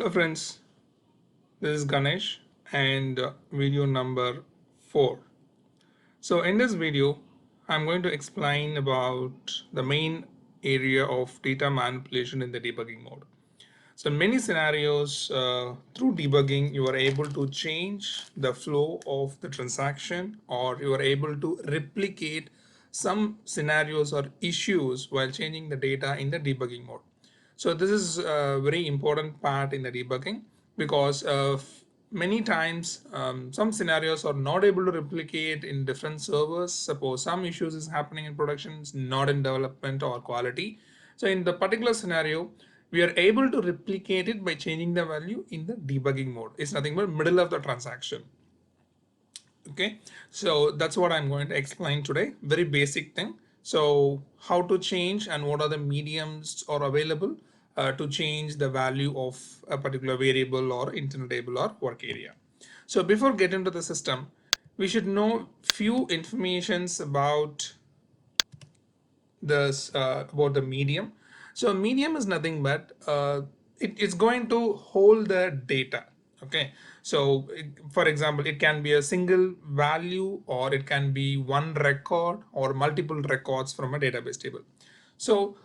Hello friends, this is Ganesh and video number 4. So in this video, I'm going to explain about the main area of data manipulation in the debugging mode. So in many scenarios, through debugging, you are able to change the flow of the transaction, or you are able to replicate some scenarios or issues while changing the data in the debugging mode. So this is a very important part in the debugging because many times some scenarios are not able to replicate in different servers. Suppose some issues is happening in production, not in development or quality. So in the particular scenario, we are able to replicate it by changing the value in the debugging mode. It's nothing but middle of the transaction. Okay, so that's what I'm going to explain today. Very basic thing. So how to change and what are the mediums are available to change the value of a particular variable or internal table or work area. So before getting into the system, we should know few informations about the medium. So medium is nothing but it's going to hold the data. Okay, so for example, it can be a single value or it can be one record or multiple records from a database table. So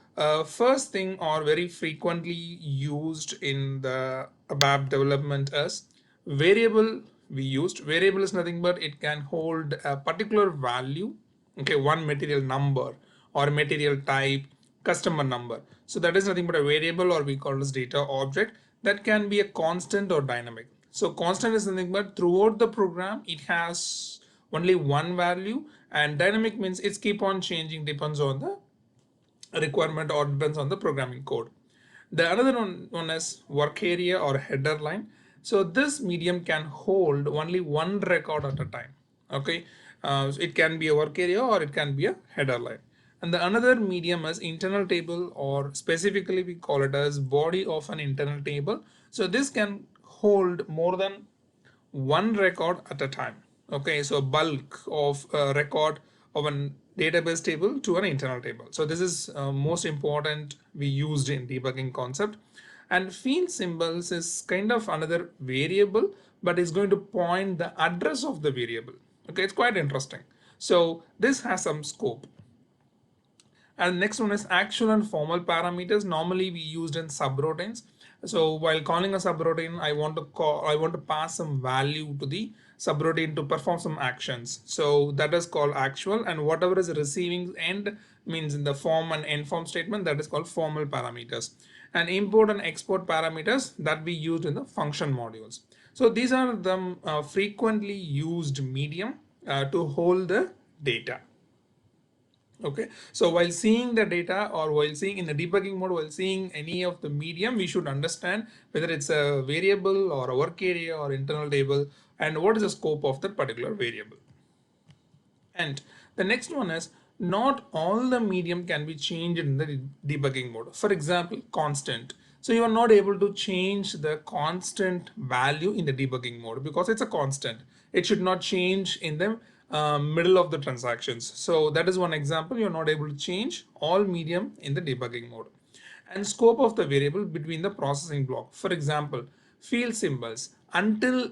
first thing or very frequently used in the ABAP development is variable. We used variable is nothing but it can hold a particular value, okay, one material number or material type, customer number. So that is nothing but a variable, or we call this data object, that can be a constant or dynamic. So constant is nothing but throughout the program it has only one value, and dynamic means it's keep on changing, depends on the requirement or depends on the programming code. The another one is work area or header line. So this medium can hold only one record at a time. Okay, so it can be a work area or it can be a header line. And the another medium is internal table, or specifically we call it as body of an internal table. So this can hold more than one record at a time. Okay, so bulk of a record of a database table to an internal table. So this is most important we used in debugging concept. And field symbols is kind of another variable, but it's going to point the address of the variable. Okay, it's quite interesting. So this has some scope. And next one is actual and formal parameters. Normally we used in subroutines. So while calling a subroutine, I want to pass some value to the subroutine to perform some actions. So that is called actual, and whatever is receiving end means in the form and end form statement, that is called formal parameters. And import and export parameters that we used in the function modules. So these are the frequently used medium to hold the data. Okay, so while seeing the data, or while seeing in the debugging mode, while seeing any of the medium, we should understand whether it's a variable or a work area or internal table, and what is the scope of that particular variable. And the next one is, not all the medium can be changed in the debugging mode. For example, constant. So you are not able to change the constant value in the debugging mode because it's a constant. It should not change in the middle of the transactions. So that is one example. You're not able to change all medium in the debugging mode. And scope of the variable between the processing block. For example, field symbols. Until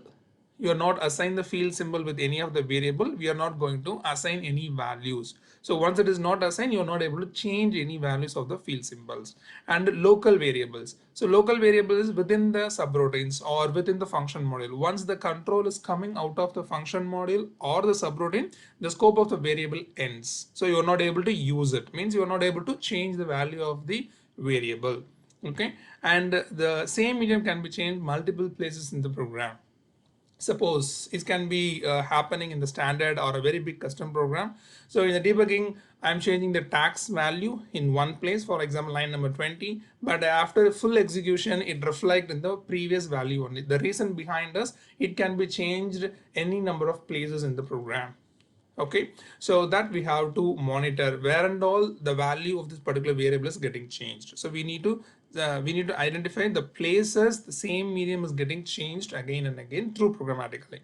you are not assign the field symbol with any of the variable, we are not going to assign any values. So once it is not assigned, you are not able to change any values of the field symbols. And local variables. So local variables within the subroutines or within the function module. Once the control is coming out of the function module or the subroutine, the scope of the variable ends. So you are not able to use it. Means you are not able to change the value of the variable. Okay, and the same medium can be changed multiple places in the program. Suppose it can be happening in the standard or a very big custom program. So in the debugging, I'm changing the tax value in one place, for example line number 20, but after full execution it reflects in the previous value only. The reason behind us, it can be changed any number of places in the program. Okay, so that we have to monitor where and all the value of this particular variable is getting changed. So we need to identify the places the same medium is getting changed again and again through programmatically.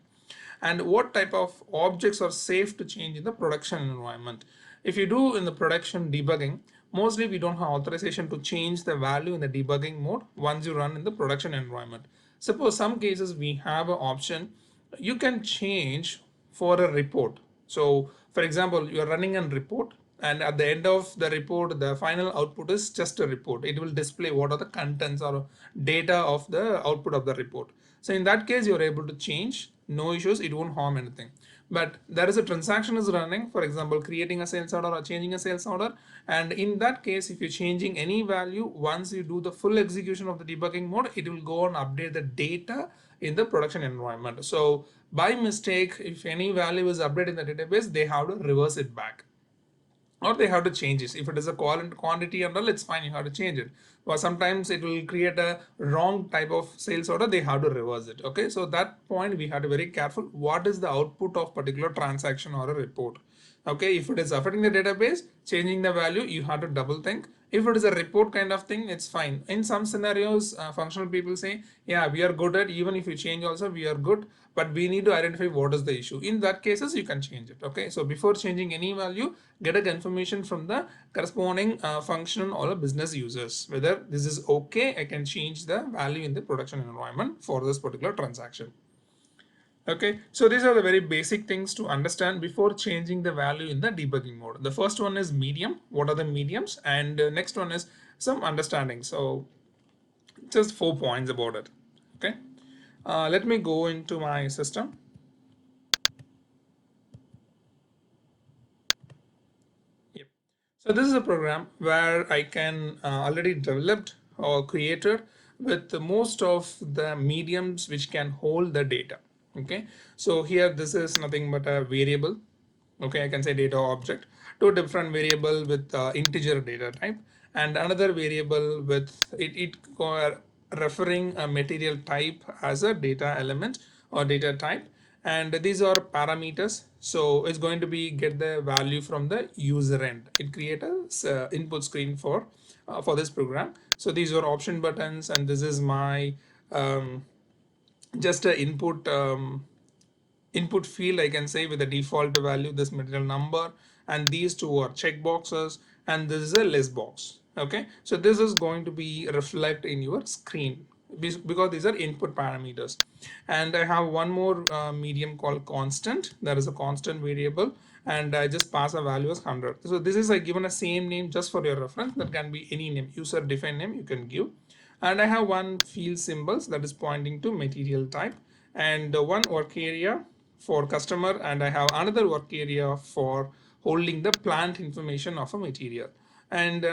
And what type of objects are safe to change in the production environment. If you do in the production debugging, Mostly we don't have authorization to change the value in the debugging mode once you run in the production environment. Suppose some cases we have an option you can change for a report. So for example, you are running a report and at the end of the report, the final output is just a report. It will display what are the contents or data of the output of the report. So in that case, you're able to change, no issues, it won't harm anything. But there is a transaction is running, for example, creating a sales order or changing a sales order. And in that case, if you're changing any value, once you do the full execution of the debugging mode, it will go and update the data in the production environment. So by mistake, if any value is updated in the database, they have to reverse it back or they have to change it. If it is a quantity and all, it's fine, you have to change it. Or sometimes it will create a wrong type of sales order, they have to reverse it. Okay, so that point we have to be very careful. What is the output of particular transaction or a report? Okay, if it is affecting the database, changing the value, you have to double think. If it is a report kind of thing, it's fine. In some scenarios, functional people say, yeah, we are good at, even if you change also, we are good, but we need to identify what is the issue. In that cases, you can change it. Okay, so before changing any value, get a confirmation from the corresponding function or business users whether this is okay. I can change the value in the production environment for this particular transaction. Okay, so these are the very basic things to understand before changing the value in the debugging mode. The first one is medium. What are the mediums? And next one is some understanding. So just 4 points about it. Okay, let me go into my system. Yep. So this is a program where I can already developed or created with most of the mediums which can hold the data. Okay, so here this is nothing but a variable. Okay, I can say data object, two different variable with integer data type and another variable with referring a material type as a data element or data type, and these are parameters. So it's going to be get the value from the user end. It creates a input screen for this program. So these are option buttons and this is my just a input field, I can say, with the default value this material number, and these two are check boxes and this is a list box. Okay, so this is going to be reflect in your screen because these are input parameters. And I have one more medium called constant. That is a constant variable and I just pass a value as 100. So this is given a same name just for your reference. That can be any name, user defined name you can give. And I have one field symbols that is pointing to material type and one work area for customer, and I have another work area for holding the plant information of a material. And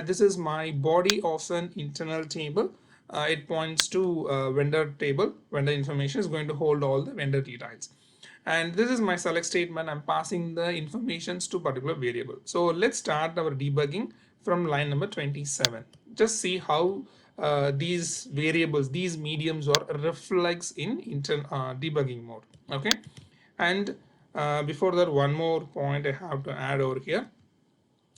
this is my body of an internal table. It points to vendor table. Vendor information is going to hold all the vendor details. And this is my select statement. I'm passing the informations to particular variable. So let's start our debugging from line number 27. Just see how these variables, these mediums are reflects in debugging mode. Okay, and before that, one more point I have to add over here.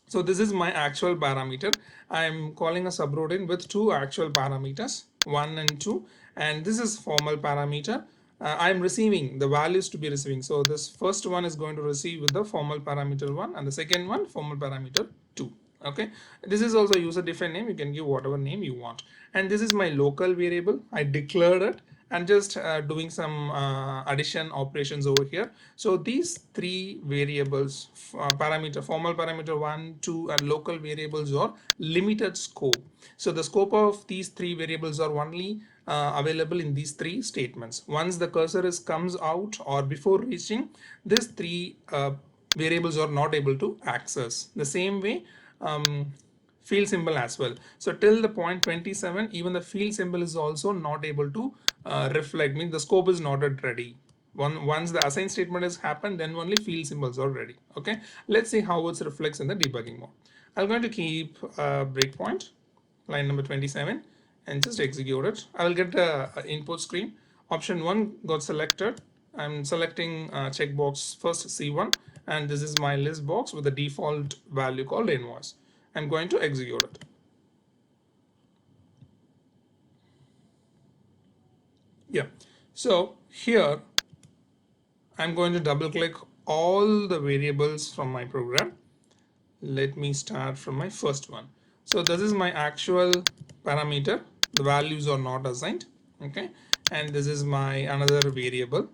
So this is my actual parameter. I'm calling a subroutine with two actual parameters, 1 and 2, and this is formal parameter. I'm receiving the values to be receiving. So this first one is going to receive with the formal parameter 1 and the second one formal parameter 2. Okay, this is also user defined name. You can give whatever name you want. And this is my local variable. I declared it and just doing some addition operations over here. So these three variables, parameter, formal parameter 1, 2 and local variables are limited scope. So the scope of these three variables are only available in these three statements. Once the cursor comes out or before reaching, these three variables are not able to access. The same way field symbol as well. So till the point 27, even the field symbol is also not able to reflect, means the scope is not yet ready. Once the assign statement has happened, then only field symbols are ready. Okay, let's see how it reflects in the debugging mode. I'm going to keep a breakpoint, line number 27, and just execute it. I will get the input screen. Option 1 got selected. I'm selecting checkbox first C1, and this is my list box with the default value called invoice. I'm going to execute it. Yeah, so here I'm going to double click all the variables from my program. let me start from my first one. So this is my actual parameter, the values are not assigned, okay, and this is my another variable.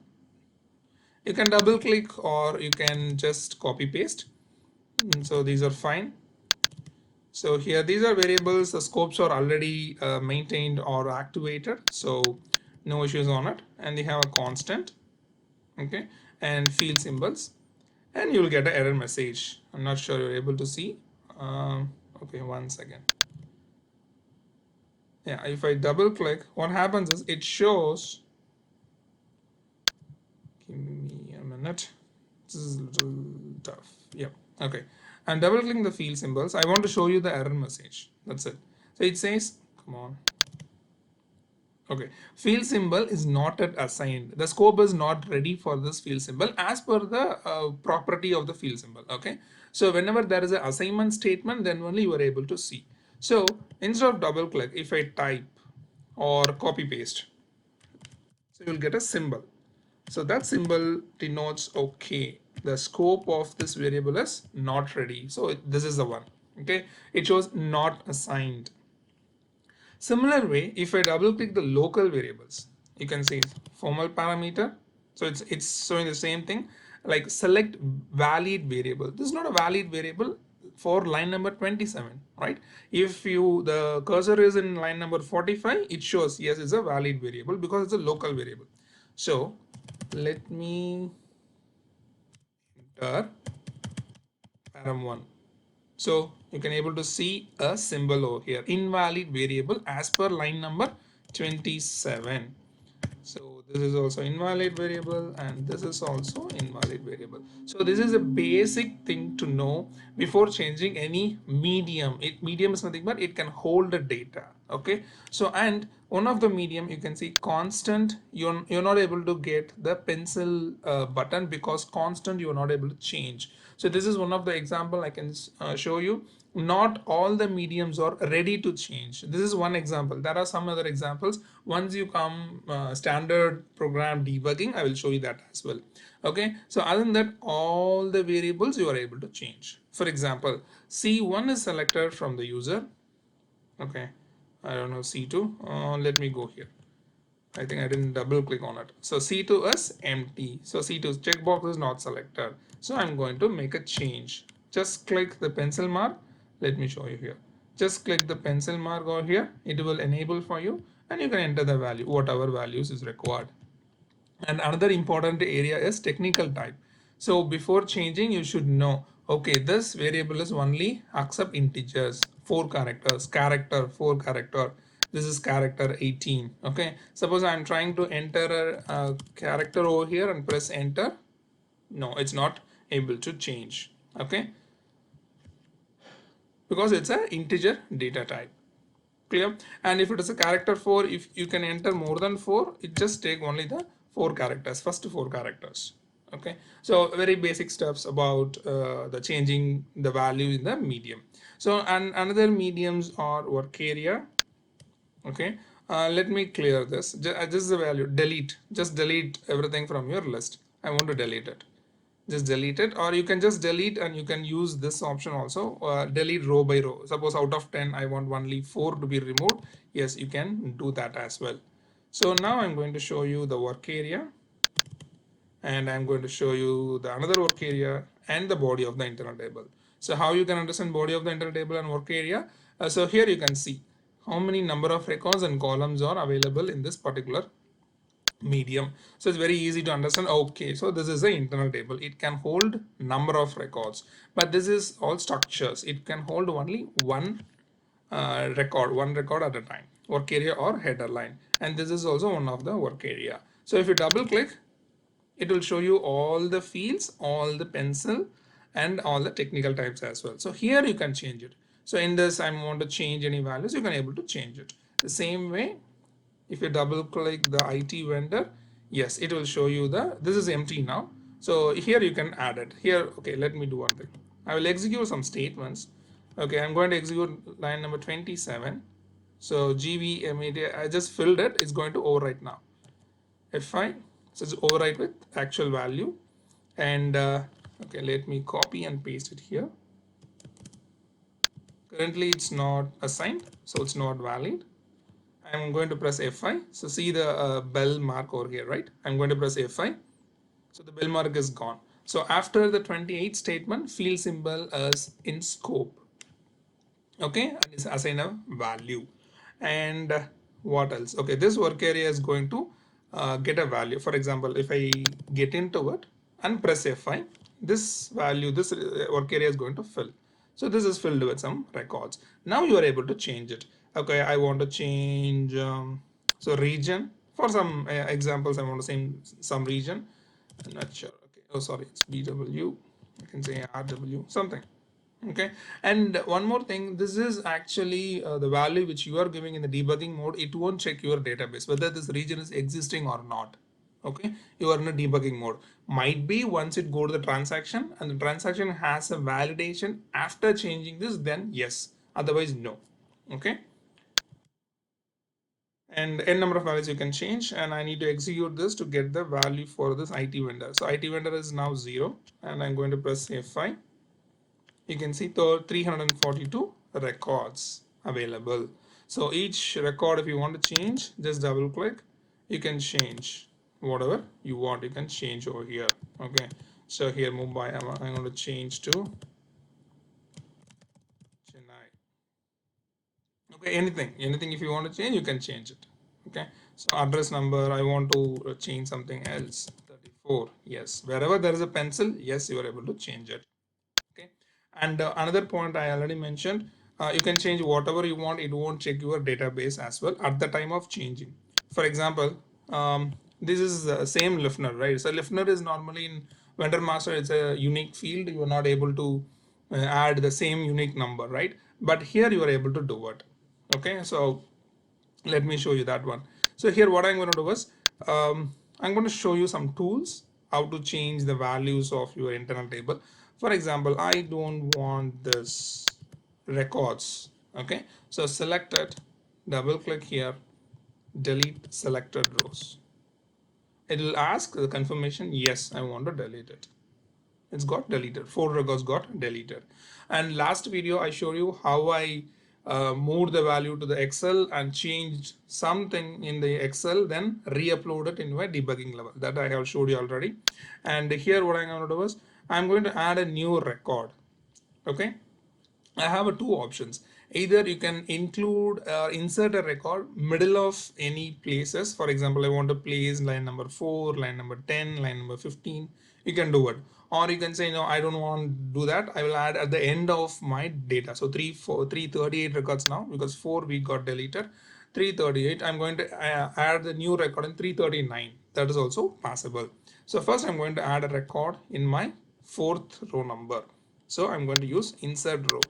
You can double click or you can just copy paste. So these are fine. So here these are variables, the scopes are already maintained or activated, so no issues on it, and they have a constant, okay, and field symbols, and you will get an error message. I'm not sure you're able to see. Okay, one second. Yeah, if I double click, what happens is it shows, give me a minute, this is a little tough. Yeah, okay, I'm double clicking the field symbols. I want to show you the error message, that's it. So it says, come on, okay, field symbol is not yet assigned, the scope is not ready for this field symbol as per the property of the field symbol, okay. So whenever there is an assignment statement, then only you are able to see. So instead of double click, if I type or copy paste, so you'll get a symbol. So that symbol denotes, okay, the scope of this variable is not ready. So this is the one, okay, it shows not assigned. Similar way, if I double click the local variables, you can see formal parameter. So it's showing the same thing, like select valid variable. This is not a valid variable for line number 27, right? If you the cursor is in line number 45, it shows yes, it's a valid variable because it's a local variable. So let me enter param1. So you can able to see a symbol over here, invalid variable as per line number 27. So this is also invalid variable and this is also invalid variable. So this is a basic thing to know before changing any medium. Medium is nothing but it can hold the data, okay. So and one of the medium, you can see constant, you're not able to get the pencil button because constant you are not able to change. So this is one of the example I can show you. Not all the mediums are ready to change. This is one example. There are some other examples. Once you come standard program debugging, I will show you that as well, okay. So other than that, all the variables you are able to change. For example, C1 is selected from the user, okay. I don't know, C2, let me go here. I think I didn't double click on it. So C2 is empty. So C2's checkbox is not selected. So I'm going to make a change. Just click the pencil mark. Let me show you here. Just click the pencil mark over here. It will enable for you and you can enter the value, whatever values is required. And another important area is technical type. So before changing, you should know, okay, this variable is only accept integers, 4 characters, character, 4 character. This is character 18. Okay. Suppose I'm trying to enter a character over here and press enter. No, it's not able to change. Okay. Because it's an integer data type. Clear? And if it is a character 4, if you can enter more than 4, it just take only the 4 characters, first 4 characters. Okay, so very basic steps about the changing the value in the medium. So and another mediums are work area. Okay, let me clear this. This is the value, delete, just delete everything from your list. I want to delete it, just delete it, or you can just delete and you can use this option also, delete row by row. Suppose out of 10 I want only 4 to be removed. Yes, you can do that as well. So now I'm going to show you the work area and I'm going to show you the another work area and the body of the internal table. So how you can understand body of the internal table and work area? So here you can see how many number of records and columns are available in this particular medium. So it's very easy to understand. Okay, so this is the internal table. It can hold number of records, but this is all structures. It can hold only one one record at a time, work area or header line. And this is also one of the work area. So if you double click, it will show you all the fields, all the pencil and all the technical types as well. So here you can change it. So in this, I want to change any values, you can able to change it. The same way, if you double click the IT vendor, yes, it will show you this is empty now. So here you can add it here. Okay, let me do one thing. I will execute some statements. Okay, I'm going to execute line number 27. So GVMED, I just filled it. It's going to overwrite now. F5, so it's overwrite with actual value. And okay, let me copy and paste it here. Currently it's not assigned, so it's not valid. I'm going to press F5. So see the bell mark over here, right? I'm going to press F5. So the bell mark is gone. So after the 28 statement, field symbol is in scope. Okay, and it's assign a value. And what else? Okay, this work area is going to get a value. For example, if I get into it and press F5, this value, this work area is going to fill. So this is filled with some records. Now you are able to change it. Okay, I want to change so region. For some examples, I want to say some region. I'm not sure. Okay, oh sorry, it's BW. I can say RW, something. Okay, and one more thing, this is actually the value which you are giving in the debugging mode. It won't check your database whether this region is existing or not. Okay, you are in a debugging mode. Might be once it go to the transaction and the transaction has a validation after changing this, then yes, otherwise no. Okay, and n number of values you can change, and I need to execute this to get the value for this IT vendor. So IT vendor is now 0, and I'm going to press F5. You can see the 342 records available. So each record, if you want to change, just double click. You can change whatever you want. You can change over here. Okay. So here Mumbai, I'm going to change to Chennai. Okay. Anything if you want to change, you can change it. Okay. So address number, I want to change something else. 34. Yes. Wherever there is a pencil, yes, you are able to change it. Okay, and another point I already mentioned, you can change whatever you want. It won't check your database as well at the time of changing. For example, this is the same listener, right? So listener is normally in vendor master, it's a unique field. You are not able to add the same unique number, right? But here you are able to do it. Okay, so let me show you that one. So here what I'm going to do is I'm going to show you some tools how to change the values of your internal table. For example, I don't want this records. Okay, so select it, double click here, delete selected rows. It will ask the confirmation, yes, I want to delete it. It's got deleted. 4 records got deleted. And last video I showed you how I moved the value to the Excel and changed something in the Excel, then re-upload it in my debugging level. That I have showed you already. And here what I'm going to do is I'm going to add a new record. Okay, I have two options. Either you can include insert a record middle of any places. For example, I want to place line number 4, line number 10, line number 15. You can do it. Or you can say, no, I don't want to do that. I will add at the end of my data. So 338 records now because 4 we got deleted. 338, I'm going to add the new record in 339. That is also possible. So first I'm going to add a record in my fourth row number. So I'm going to use insert row.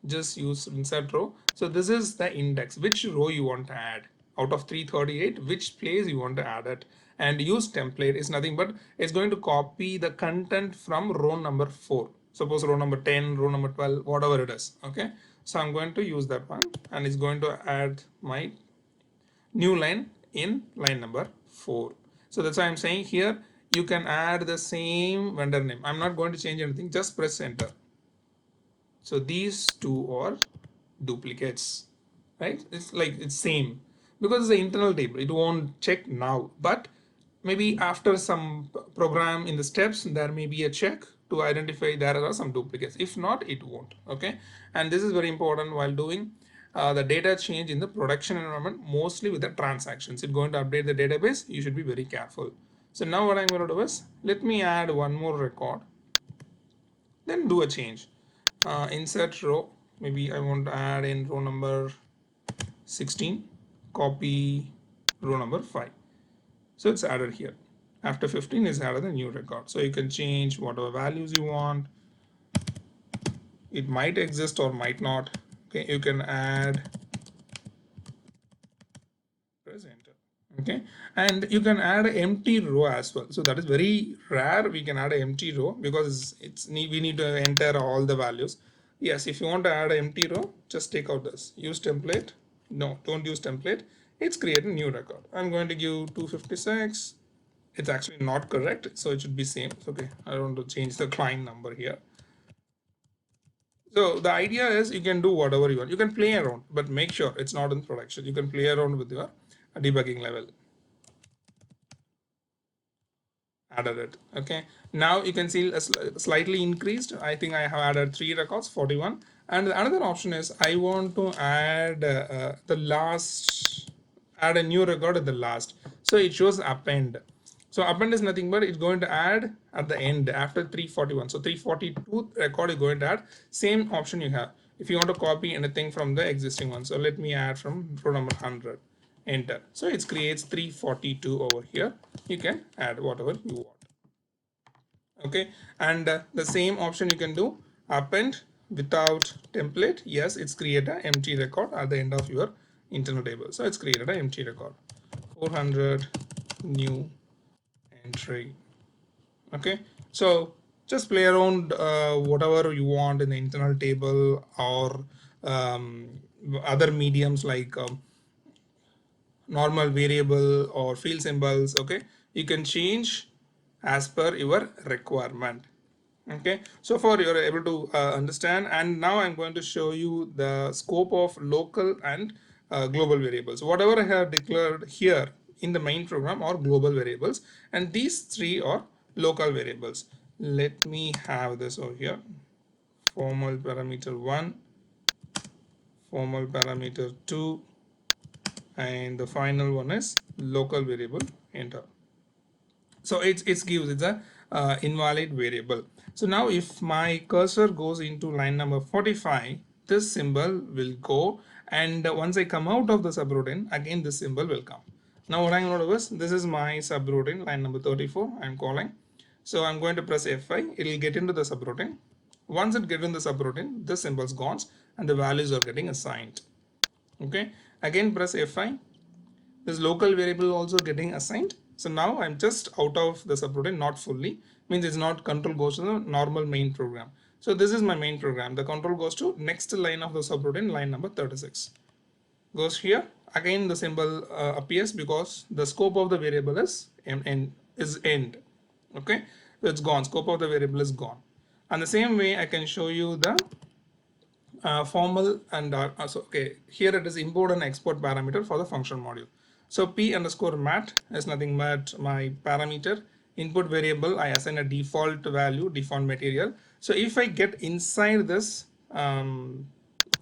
Just use insert row. So this is the index, which row you want to add out of 338, which place you want to add it, and use template is nothing but it's going to copy the content from row number 4. Suppose row number 10, row number 12, whatever it is. Okay, so I'm going to use that one, and it's going to add my new line in line number 4. So that's why I'm saying here you can add the same vendor name. I'm not going to change anything, just press enter. So these two are duplicates, right? It's like it's same because it's an internal table. It won't check now, but maybe after some program in the steps, there may be a check to identify there are some duplicates. If not, it won't. Okay, and this is very important while doing the data change in the production environment, mostly with the transactions. It's going to update the database. You should be very careful. So now what I'm going to do is let me add one more record, then do a change. Insert row, maybe I want to add in row number 16, copy row number 5. So it's added here. After 15 is added a new record. So you can change whatever values you want. It might exist or might not. Okay, you can add, press enter. Okay, and you can add an empty row as well. So that is very rare. We can add an empty row because we need to enter all the values. Yes, if you want to add an empty row, just take out this. Use template. No, don't use template. It's create a new record. I'm going to give 256. It's actually not correct, so it should be same. Okay, I don't want to change the client number here. So the idea is you can do whatever you want. You can play around, but make sure it's not in production. You can play around with your debugging level. Added it. Okay, now you can see a slightly increased. I think I have added 3 records, 41. And another option is I want to add the last, add a new record at the last. So it shows append. So append is nothing but it's going to add at the end after 341. So 342 record is going to add. Same option you have if you want to copy anything from the existing one. So let me add from row number 100. Enter. So it creates 342 over here. You can add whatever you want. Okay, and the same option you can do append without template. Yes, it's create an empty record at the end of your internal table. So it's created an empty record. 400 new entry. Okay, so just play around whatever you want in the internal table or other mediums like normal variable or field symbols. Okay, you can change as per your requirement. Okay, so far you're able to understand, and now I'm going to show you the scope of local and global variables. Whatever I have declared here in the main program are global variables, and these three are local variables. Let me have this over here. Formal parameter 1, formal parameter 2, and the final one is local variable. Enter. So it gives it's a invalid variable. So now if my cursor goes into line number 45, this symbol will go, and once I come out of the subroutine, again this symbol will come. Now what I'm going to do is, this is my subroutine line number 34 I'm calling. So I'm going to press F5, it will get into the subroutine. Once it gets in the subroutine, this symbol is gone and the values are getting assigned. Okay, again press F5, this local variable also getting assigned. So now I'm just out of the subroutine, not fully, means it's not control goes to the normal main program. So this is my main program. The control goes to next line of the subroutine, line number 36. Goes here. Again the symbol appears because the scope of the variable is end. Okay, so it's gone. Scope of the variable is gone. And the same way I can show you the formal and so okay, here it is import and export parameter for the function module. So p underscore mat is nothing but my parameter input variable. I assign a default value, default material. So if I get inside this function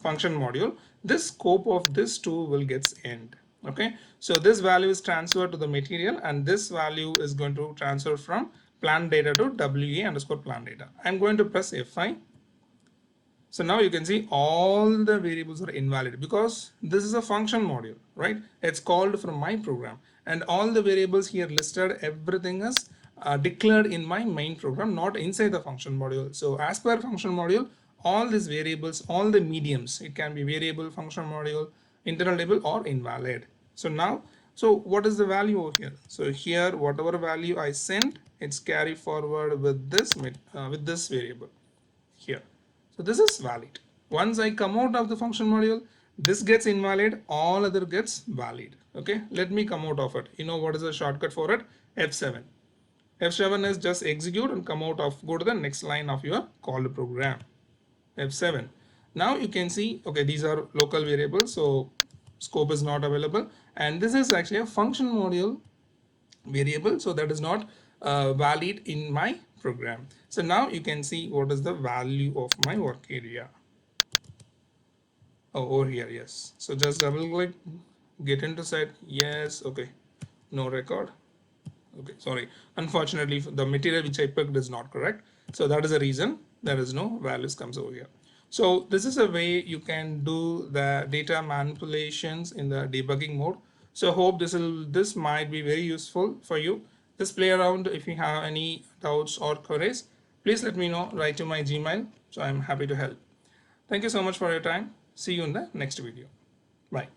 module, this scope of this two will gets end. Okay, so this value is transferred to the material, and this value is going to transfer from plan data to wa underscore plan data. I'm going to press F5. So now you can see all the variables are invalid because this is a function module, right? It's called from my program, and all the variables here listed, everything is declared in my main program, not inside the function module. So as per function module, all these variables, all the mediums, it can be variable, function module, internal table, or invalid. So now, so what is the value over here? So here, whatever value I send, it's carry forward with this variable here. So this is valid. Once I come out of the function module, this gets invalid, all other gets valid. Okay, let me come out of it. You know what is the shortcut for it? F7. F7 is just execute and come out of, go to the next line of your called program. F7. Now you can see, okay, these are local variables, so scope is not available, and this is actually a function module variable, so that is not valid in my program. So now you can see what is the value of my work area. Oh, over here, yes. So just double click, get into set, yes, okay, no record. Okay, sorry, unfortunately the material which I picked is not correct, so that is the reason there is no values comes over here. So this is a way you can do the data manipulations in the debugging mode. So hope this might be very useful for you. Just play around. If you have any doubts or queries, please let me know, write to my Gmail, so I'm happy to help. Thank you so much for your time. See you in the next video. Bye.